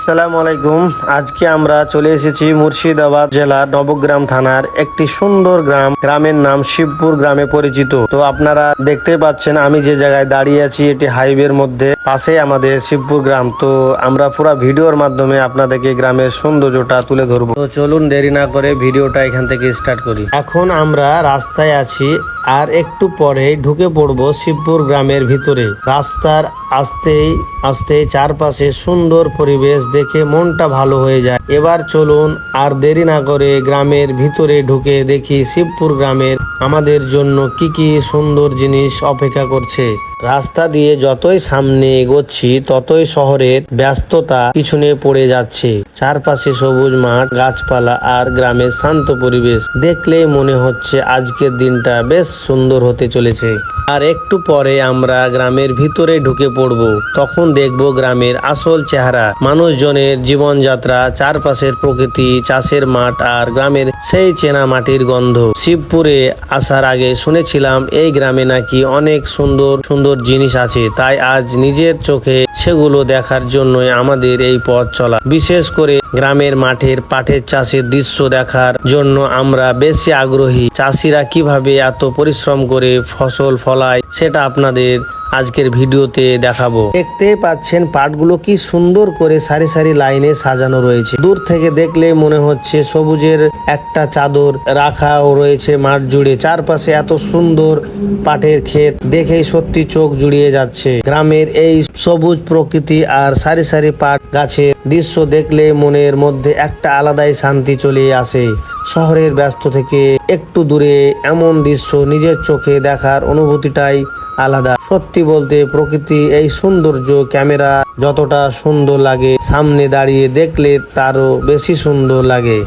আসসালামু আলাইকুম। আজকে আমরা চলে এসেছি মুর্শিদাবাদ জেলার নবগ্রাম থানার একটি সুন্দর গ্রামের নাম শিবপুর গ্রামে পরিচিত। তো আপনারা দেখতে পাচ্ছেন আমি যে জায়গায় দাঁড়িয়ে আছি এটি হাইওয়ের মধ্যে, পাশে আমাদের শিবপুর গ্রাম। তো আমরা পুরো ভিডিওর মাধ্যমে আপনাদেরকে গ্রামের সৌন্দর্যটা তুলে ধরবো। তো চলুন দেরি না করে ভিডিওটা এখান থেকে স্টার্ট করি। এখন আমরা রাস্তায় আছি, আর একটু পরে ঢুকে পড়বো শিবপুর গ্রামের ভিতরে। রাস্তার আসতেই আসতে চারপাশে সুন্দর পরিবেশ দেখে মনটা ভালো হয়ে যায়। এবার চলুন আর দেরি না করে গ্রামের ভিতরে ঢুকে দেখি শিবপুর গ্রামের আমাদের জন্য কি কি সুন্দর জিনিস অপেক্ষা করছে। রাস্তা দিয়ে যতই সামনে এগোচ্ছি ততই শহরের ব্যস্ততা পিছনে পড়ে যাচ্ছে। চারপাশে সবুজ মাঠ, গাছপালা আর গ্রামের শান্ত পরিবেশ দেখলেই মনে হচ্ছে আজকের দিনটা বেশ সুন্দর হতে চলেছে। আর একটু পরে আমরা গ্রামের ভিতরে ঢুকে পড়ব, তখন দেখব গ্রামের আসল চেহারা, মানুষজনের জীবনযাত্রা, চারপাশের প্রকৃতি, চাষের মাঠ আর গ্রামের সেই চেনা মাটির গন্ধ। শিবপুরে আসার আগে শুনেছিলাম এই গ্রামে নাকি অনেক সুন্দর সুন্দর জিনিস আছে, তাই আজ নিজের চোখে সেগুলো দেখার জন্যই আমাদের এই পথ চলা। বিশেষ করে গ্রামের মাঠের পাটের চাষের দৃশ্য দেখার জন্য আমরা বেশি আগ্রহী। চাষিরা কিভাবে এত পরিশ্রম করে ফসল ফলায় সেটা আপনাদের আজকের ভিডিওতে দেখাবো। দেখতে পাচ্ছেন পাটগুলো কি সুন্দর করে সারি সারি লাইনে সাজানো রয়েছে। দূর থেকে দেখলে মনে হচ্ছে সবুজের একটা চাদর রাখাও রয়েছে মাঠ জুড়ে। চারপাশে এত সুন্দর পাটের ক্ষেত দেখেই সত্যি চোখ জুড়িয়ে যাচ্ছে। গ্রামের এই সবুজ প্রকৃতি আর সারি সারি পাট গাছের দৃশ্য দেখলে মনের মধ্যে একটা আলাদাই শান্তি চলে আসে। শহরের ব্যস্ত থেকে একটু দূরে এমন দৃশ্য নিজের চোখে দেখার অনুভূতিটাই আলাদা। সত্যি বলতে প্রকৃতি এই সৌন্দর্য ক্যামেরা যতটা সুন্দর লাগে, সামনে দাঁড়িয়ে দেখলে তারও বেশি সুন্দর লাগে।